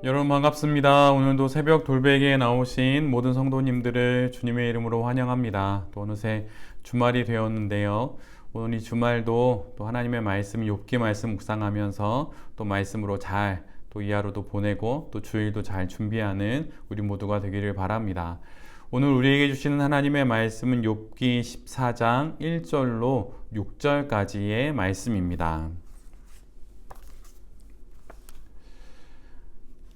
여러분 반갑습니다. 오늘도 새벽 돌베개에 나오신 모든 성도님들을 주님의 이름으로 환영합니다. 또 어느새 주말이 되었는데요. 오늘 이 주말도 또 하나님의 말씀, 욥기 말씀 묵상하면서 또 말씀으로 잘 또 이 하루도 보내고 또 주일도 잘 준비하는 우리 모두가 되기를 바랍니다. 오늘 우리에게 주시는 하나님의 말씀은 욥기 14장 1절로 6절까지의 말씀입니다.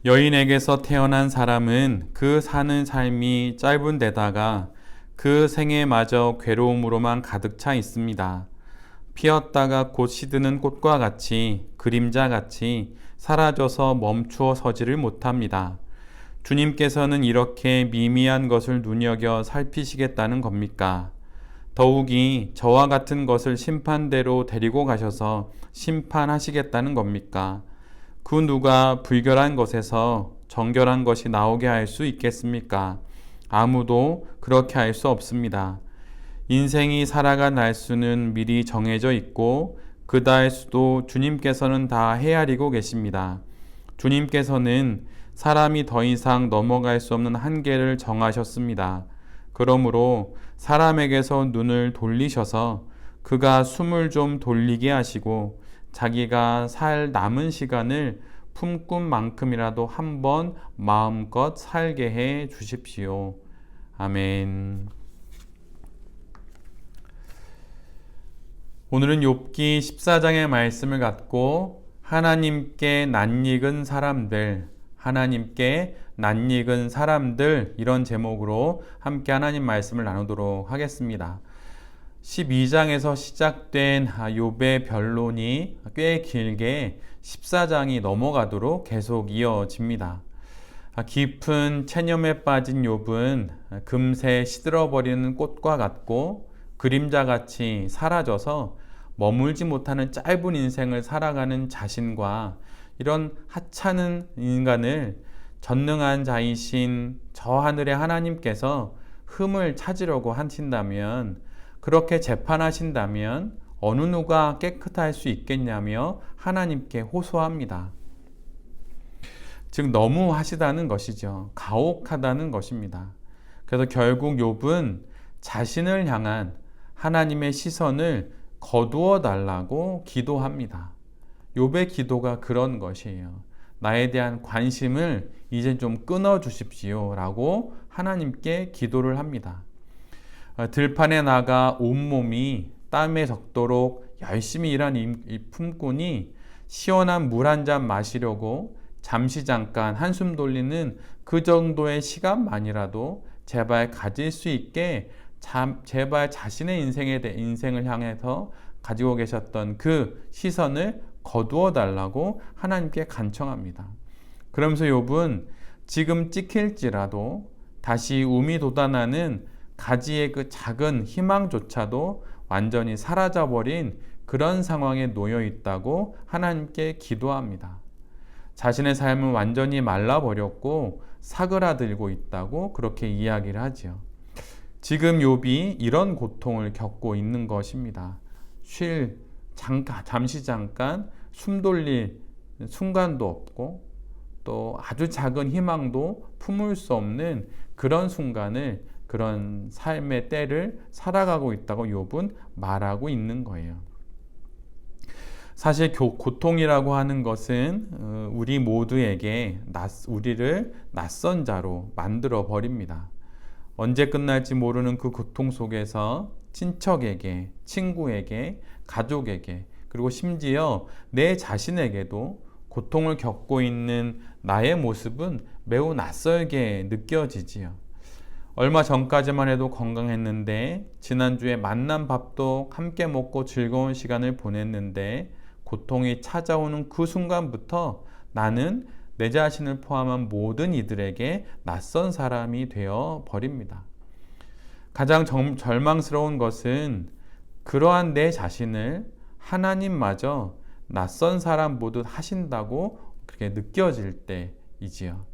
여인에게서 태어난 사람은 그 사는 삶이 짧은 데다가 그 생애마저 괴로움으로만 가득 차 있습니다. 피었다가 곧 시드는 꽃과 같이 그림자같이 사라져서 멈추어 서지를 못합니다. 주님께서는 이렇게 미미한 것을 눈여겨 살피시겠다는 겁니까? 더욱이 저와 같은 것을 심판대로 데리고 가셔서 심판하시겠다는 겁니까? 그 누가 불결한 것에서 정결한 것이 나오게 할 수 있겠습니까? 아무도 그렇게 할 수 없습니다. 인생이 살아간 날수는 미리 정해져 있고 그 달수도 주님께서는 다 헤아리고 계십니다. 주님께서는 사람이 더 이상 넘어갈 수 없는 한계를 정하셨습니다. 그러므로 사람에게서 눈을 돌리셔서 그가 숨을 좀 돌리게 하시고 자기가 살 남은 시간을 품꾼 만큼이라도 한번 마음껏 살게 해 주십시오. 아멘. 오늘은 욥기 14장의 말씀을 갖고 하나님께 낯익은 사람들 이런 제목으로 함께 하나님 말씀을 나누도록 하겠습니다. 12장에서 시작된 욥의 변론이 꽤 길게 14장이 넘어가도록 계속 이어집니다. 깊은 체념에 빠진 욥은 금세 시들어버리는 꽃과 같고 그림자같이 사라져서 머물지 못하는 짧은 인생을 살아가는 자신과 이런 하찮은 인간을 전능한 자이신 저 하늘의 하나님께서 흠을 찾으려고 하신다면, 그렇게 재판하신다면 어느 누가 깨끗할 수 있겠냐며 하나님께 호소합니다. 즉 너무 하시다는 것이죠. 가혹하다는 것입니다. 그래서 결국 욥은 자신을 향한 하나님의 시선을 거두어 달라고 기도합니다. 욥의 기도가 그런 것이에요. 나에 대한 관심을 이제 좀 끊어 주십시오 라고 하나님께 기도를 합니다. 들판에 나가 온몸이 땀에 적도록 열심히 일한 이 품꾼이 시원한 물 한 잔 마시려고 잠시 잠깐 한숨 돌리는 그 정도의 시간만이라도 제발 가질 수 있게 제발 자신의 인생을 향해서 가지고 계셨던 그 시선을 거두어 달라고 하나님께 간청합니다. 그러면서 욥은 지금 찍힐지라도 다시 움이 돋아나는 가지의 그 작은 희망조차도 완전히 사라져버린 그런 상황에 놓여 있다고 하나님께 기도합니다. 자신의 삶은 완전히 말라버렸고 사그라들고 있다고 그렇게 이야기를 하지요. 지금 욥이 이런 고통을 겪고 있는 것입니다. 잠시 잠깐 숨 돌릴 순간도 없고 또 아주 작은 희망도 품을 수 없는 그런 순간을, 그런 삶의 때를 살아가고 있다고 욥은 말하고 있는 거예요. 사실 고통이라고 하는 것은 우리 모두에게 우리를 낯선 자로 만들어 버립니다. 언제 끝날지 모르는 그 고통 속에서 친척에게, 친구에게, 가족에게, 그리고 심지어 내 자신에게도 고통을 겪고 있는 나의 모습은 매우 낯설게 느껴지지요. 얼마 전까지만 해도 건강했는데, 지난주에 만난 밥도 함께 먹고 즐거운 시간을 보냈는데, 고통이 찾아오는 그 순간부터 나는 내 자신을 포함한 모든 이들에게 낯선 사람이 되어 버립니다. 가장 절망스러운 것은 그러한 내 자신을 하나님마저 낯선 사람 보듯 하신다고 그렇게 느껴질 때이지요.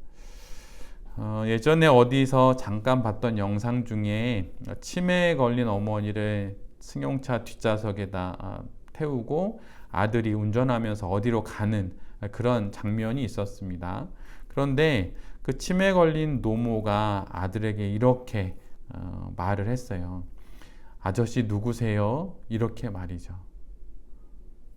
예전에 어디서 잠깐 봤던 영상 중에 치매에 걸린 어머니를 승용차 뒷좌석에다 태우고 아들이 운전하면서 어디로 가는 그런 장면이 있었습니다. 그런데 그 치매 걸린 노모가 아들에게 이렇게 말을 했어요. 아저씨 누구세요? 이렇게 말이죠.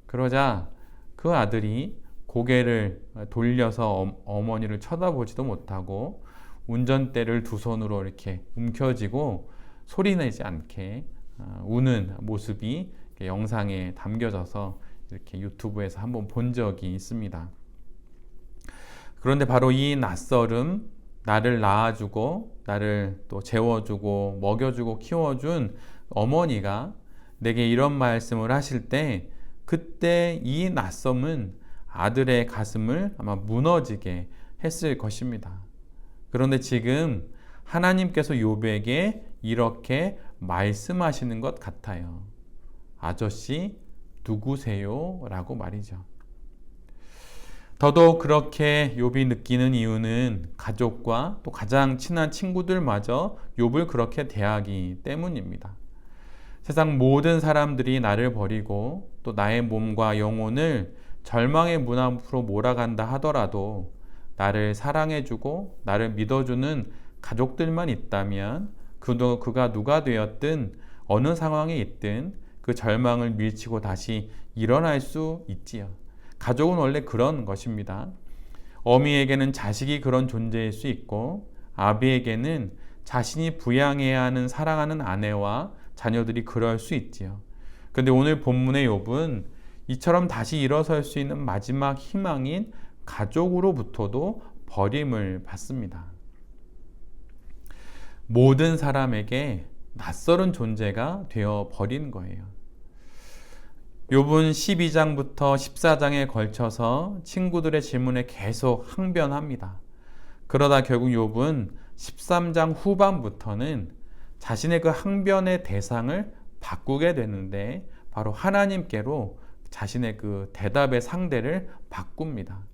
그러자 그 아들이 고개를 돌려서 어머니를 쳐다보지도 못하고 운전대를 두 손으로 이렇게 움켜쥐고 소리내지 않게 우는 모습이 영상에 담겨져서 이렇게 유튜브에서 한번 본 적이 있습니다. 그런데 바로 이 낯설음, 나를 낳아주고 나를 또 재워주고 먹여주고 키워준 어머니가 내게 이런 말씀을 하실 때 그때 이 낯섦은 아들의 가슴을 아마 무너지게 했을 것입니다. 그런데 지금 하나님께서 욥에게 이렇게 말씀하시는 것 같아요. 아저씨 누구세요? 라고 말이죠. 더더욱 그렇게 욥이 느끼는 이유는 가족과 또 가장 친한 친구들마저 욥을 그렇게 대하기 때문입니다. 세상 모든 사람들이 나를 버리고 또 나의 몸과 영혼을 절망의 문 앞으로 몰아간다 하더라도 나를 사랑해주고 나를 믿어주는 가족들만 있다면 그가 누가 되었든 어느 상황에 있든 그 절망을 밀치고 다시 일어날 수 있지요. 가족은 원래 그런 것입니다. 어미에게는 자식이 그런 존재일 수 있고 아비에게는 자신이 부양해야 하는 사랑하는 아내와 자녀들이 그럴 수 있지요. 그런데 오늘 본문의 욥은 이처럼 다시 일어설 수 있는 마지막 희망인 가족으로부터도 버림을 받습니다. 모든 사람에게 낯설은 존재가 되어 버린 거예요. 욥은 12장부터 14장에 걸쳐서 친구들의 질문에 계속 항변합니다. 그러다 결국 욥은 13장 후반부터는 자신의 그 항변의 대상을 바꾸게 되는데 바로 하나님께로 자신의 그 대답의 상대를 바꿉니다.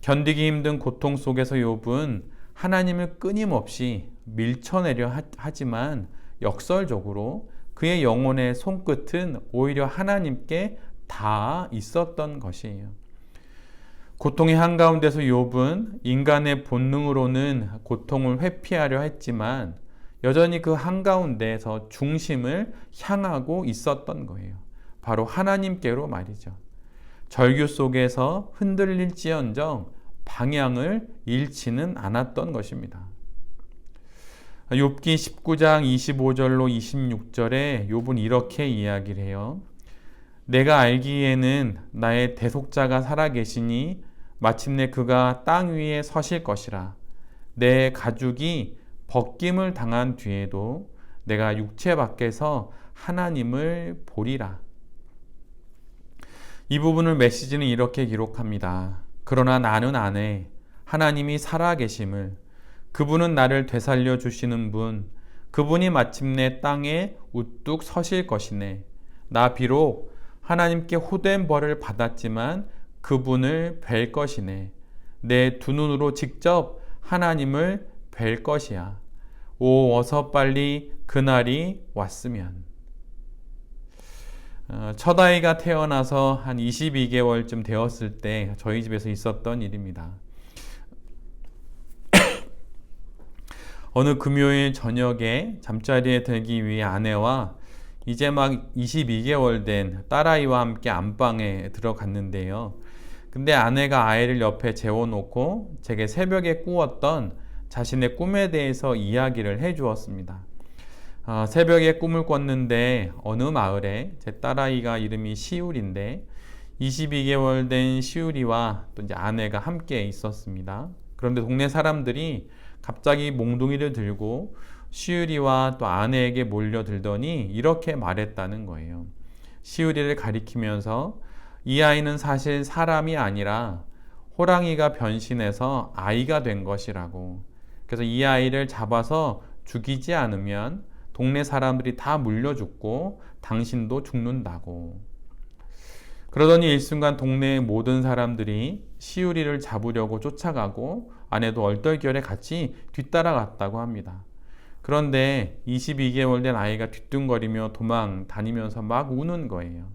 견디기 힘든 고통 속에서 욥은 하나님을 끊임없이 밀쳐내려 하지만 역설적으로 그의 영혼의 손끝은 오히려 하나님께 닿아 있었던 것이에요. 고통의 한가운데서 욥은 인간의 본능으로는 고통을 회피하려 했지만 여전히 그 한가운데에서 중심을 향하고 있었던 거예요. 바로 하나님께로 말이죠. 절규 속에서 흔들릴지언정 방향을 잃지는 않았던 것입니다. 욥기 19장 25절로 26절에 욥은 이렇게 이야기를 해요. 내가 알기에는 나의 대속자가 살아계시니 마침내 그가 땅 위에 서실 것이라. 내 가죽이 벗김을 당한 뒤에도 내가 육체 밖에서 하나님을 보리라. 이 부분을 메시지는 이렇게 기록합니다. 그러나 나는 아네. 하나님이 살아계심을, 그분은 나를 되살려 주시는 분, 그분이 마침내 땅에 우뚝 서실 것이네. 나 비록 하나님께 호된 벌을 받았지만 그분을 뵐 것이네. 내 두 눈으로 직접 하나님을 뵐 것이야. 오, 어서 빨리 그날이 왔으면. 첫 아이가 태어나서 한 22개월쯤 되었을 때 저희 집에서 있었던 일입니다. 어느 금요일 저녁에 잠자리에 들기 위해 아내와 이제 막 22개월 된 딸아이와 함께 안방에 들어갔는데요. 근데 아내가 아이를 옆에 재워놓고 제게 새벽에 꾸었던 자신의 꿈에 대해서 이야기를 해주었습니다. 새벽에 꿈을 꿨는데 어느 마을에 제 딸아이가 이름이 시울인데 22개월 된 시울이와 또 이제 아내가 함께 있었습니다. 그런데 동네 사람들이 갑자기 몽둥이를 들고 시울이와 또 아내에게 몰려들더니 이렇게 말했다는 거예요. 시울이를 가리키면서 이 아이는 사실 사람이 아니라 호랑이가 변신해서 아이가 된 것이라고. 그래서 이 아이를 잡아서 죽이지 않으면 동네 사람들이 다 물려 죽고 당신도 죽는다고. 그러더니 일순간 동네의 모든 사람들이 시우리를 잡으려고 쫓아가고 아내도 얼떨결에 같이 뒤따라갔다고 합니다. 그런데 22개월 된 아이가 뒤뚱거리며 도망 다니면서 막 우는 거예요.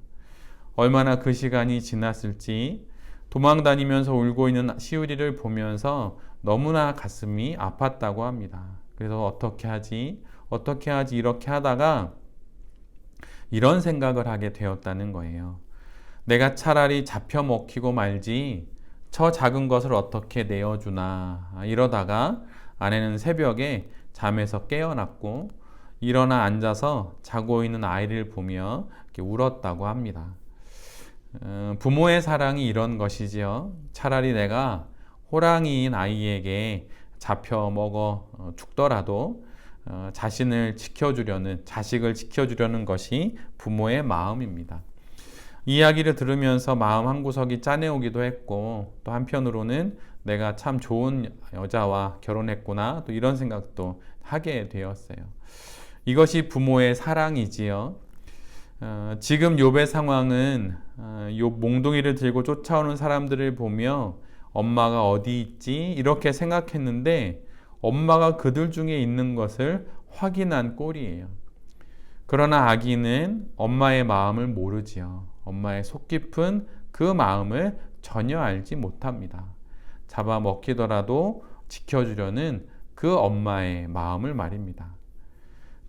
얼마나 그 시간이 지났을지 도망다니면서 울고 있는 시우리를 보면서 너무나 가슴이 아팠다고 합니다. 그래서 어떻게 하지? 이렇게 하다가 이런 생각을 하게 되었다는 거예요. 내가 차라리 잡혀 먹히고 말지 저 작은 것을 어떻게 내어주나. 이러다가 아내는 새벽에 잠에서 깨어났고 일어나 앉아서 자고 있는 아이를 보며 이렇게 울었다고 합니다. 부모의 사랑이 이런 것이지요. 차라리 내가 호랑이인 아이에게 잡혀 먹어 죽더라도 자식을 지켜주려는 것이 부모의 마음입니다. 이야기를 들으면서 마음 한구석이 짠해오기도 했고, 또 한편으로는 내가 참 좋은 여자와 결혼했구나, 또 이런 생각도 하게 되었어요. 이것이 부모의 사랑이지요. 지금 욥의 상황은 욥 몽둥이를 들고 쫓아오는 사람들을 보며 엄마가 어디 있지? 이렇게 생각했는데 엄마가 그들 중에 있는 것을 확인한 꼴이에요. 그러나 아기는 엄마의 마음을 모르지요. 엄마의 속 깊은 그 마음을 전혀 알지 못합니다. 잡아먹히더라도 지켜주려는 그 엄마의 마음을 말입니다.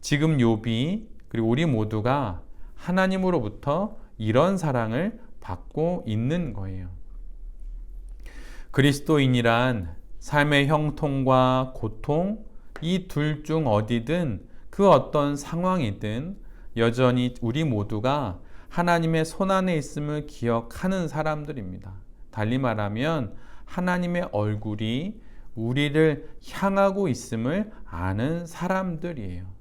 지금 욥이 그리고 우리 모두가 하나님으로부터 이런 사랑을 받고 있는 거예요. 그리스도인이란 삶의 형통과 고통, 이 둘 중 어디든 그 어떤 상황이든 여전히 우리 모두가 하나님의 손안에 있음을 기억하는 사람들입니다. 달리 말하면 하나님의 얼굴이 우리를 향하고 있음을 아는 사람들이에요.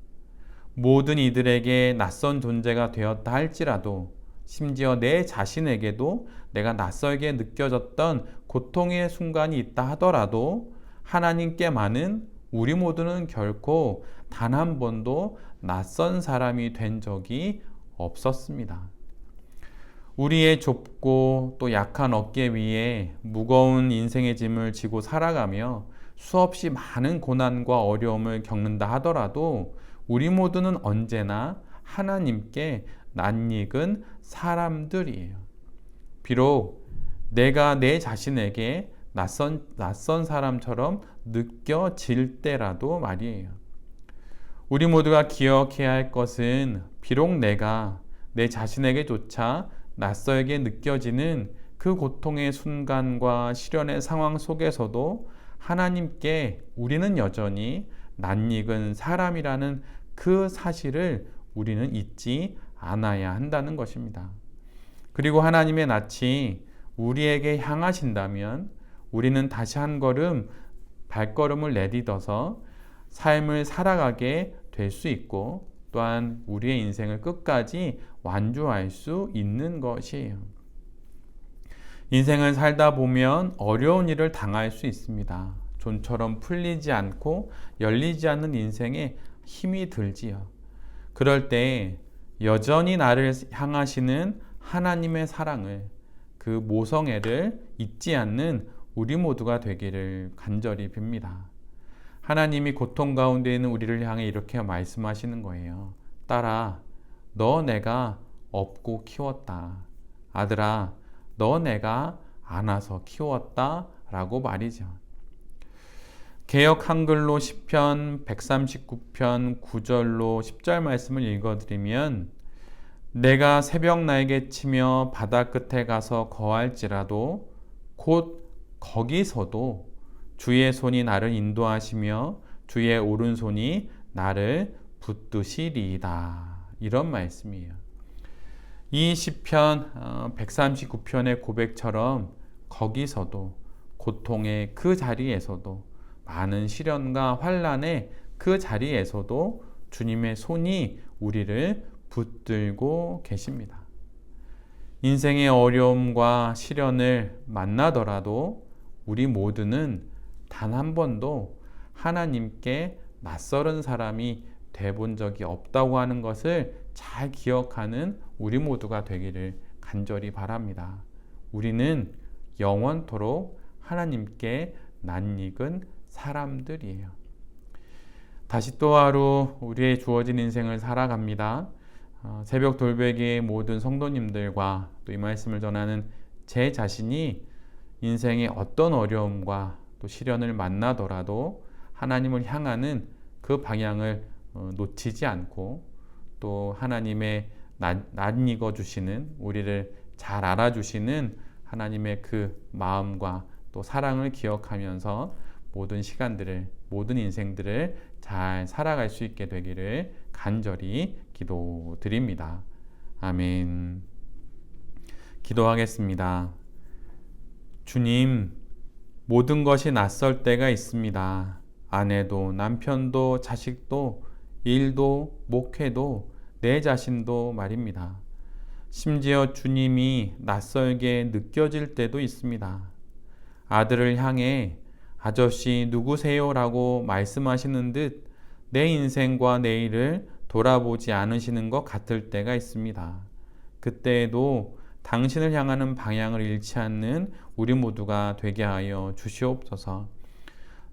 모든 이들에게 낯선 존재가 되었다 할지라도 심지어 내 자신에게도 내가 낯설게 느껴졌던 고통의 순간이 있다 하더라도 하나님께만은 우리 모두는 결코 단 한 번도 낯선 사람이 된 적이 없었습니다. 우리의 좁고 또 약한 어깨 위에 무거운 인생의 짐을 지고 살아가며 수없이 많은 고난과 어려움을 겪는다 하더라도 우리 모두는 언제나 하나님께 낯익은 사람들이에요. 비록 내가 내 자신에게 낯선 사람처럼 느껴질 때라도 말이에요. 우리 모두가 기억해야 할 것은 비록 내가 내 자신에게조차 낯설게 느껴지는 그 고통의 순간과 시련의 상황 속에서도 하나님께 우리는 여전히 낯익은 사람이라는 그 사실을 우리는 잊지 않아야 한다는 것입니다. 그리고 하나님의 낯이 우리에게 향하신다면 우리는 다시 한 걸음 발걸음을 내딛어서 삶을 살아가게 될 수 있고 또한 우리의 인생을 끝까지 완주할 수 있는 것이에요. 인생을 살다 보면 어려운 일을 당할 수 있습니다. 좀처럼 풀리지 않고 열리지 않는 인생에 힘이 들지요. 그럴 때 여전히 나를 향하시는 하나님의 사랑을, 그 모성애를 잊지 않는 우리 모두가 되기를 간절히 빕니다. 하나님이 고통 가운데 있는 우리를 향해 이렇게 말씀하시는 거예요. 딸아, 너 내가 업고 키웠다. 아들아, 너 내가 안아서 키웠다. 라고 말이죠. 개역 한글로 시편 139편 9절로 10절 말씀을 읽어드리면 내가 새벽 날개치며 바다 끝에 가서 거할지라도 곧 거기서도 주의 손이 나를 인도하시며 주의 오른손이 나를 붙드시리이다. 이런 말씀이에요. 이 시편 139편의 고백처럼 거기서도 고통의 그 자리에서도 많은 시련과 환난의 그 자리에서도 주님의 손이 우리를 붙들고 계십니다. 인생의 어려움과 시련을 만나더라도 우리 모두는 단 한 번도 하나님께 낯설은 사람이 돼본 적이 없다고 하는 것을 잘 기억하는 우리 모두가 되기를 간절히 바랍니다. 우리는 영원토록 하나님께 낯익은 사람들이에요. 다시 또 하루 우리의 주어진 인생을 살아갑니다. 새벽 돌베개의 모든 성도님들과 또 이 말씀을 전하는 제 자신이 인생의 어떤 어려움과 또 시련을 만나더라도 하나님을 향하는 그 방향을 놓치지 않고 또 하나님의 낯익어 주시는, 우리를 잘 알아주시는 하나님의 그 마음과 또 사랑을 기억하면서 모든 시간들을, 모든 인생들을 잘 살아갈 수 있게 되기를 간절히 기도드립니다. 아멘. 기도하겠습니다. 주님, 모든 것이 낯설 때가 있습니다. 아내도 남편도 자식도 일도 목회도 내 자신도 말입니다. 심지어 주님이 낯설게 느껴질 때도 있습니다. 아들을 향해 아저씨 누구세요? 라고 말씀하시는 듯 내 인생과 내일을 돌아보지 않으시는 것 같을 때가 있습니다. 그때에도 당신을 향하는 방향을 잃지 않는 우리 모두가 되게 하여 주시옵소서.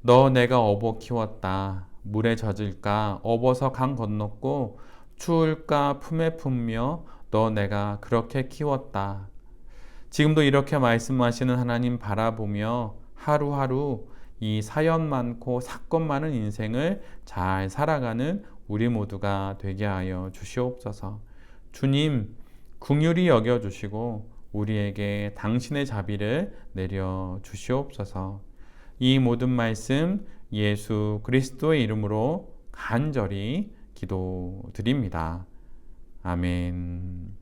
너 내가 업어 키웠다. 물에 젖을까 업어서 강 건넜고 추울까 품에 품며 너 내가 그렇게 키웠다. 지금도 이렇게 말씀하시는 하나님 바라보며 하루하루 이 사연 많고 사건 많은 인생을 잘 살아가는 우리 모두가 되게 하여 주시옵소서. 주님, 긍휼히 여겨주시고 우리에게 당신의 자비를 내려 주시옵소서. 이 모든 말씀 예수 그리스도의 이름으로 간절히 기도드립니다. 아멘.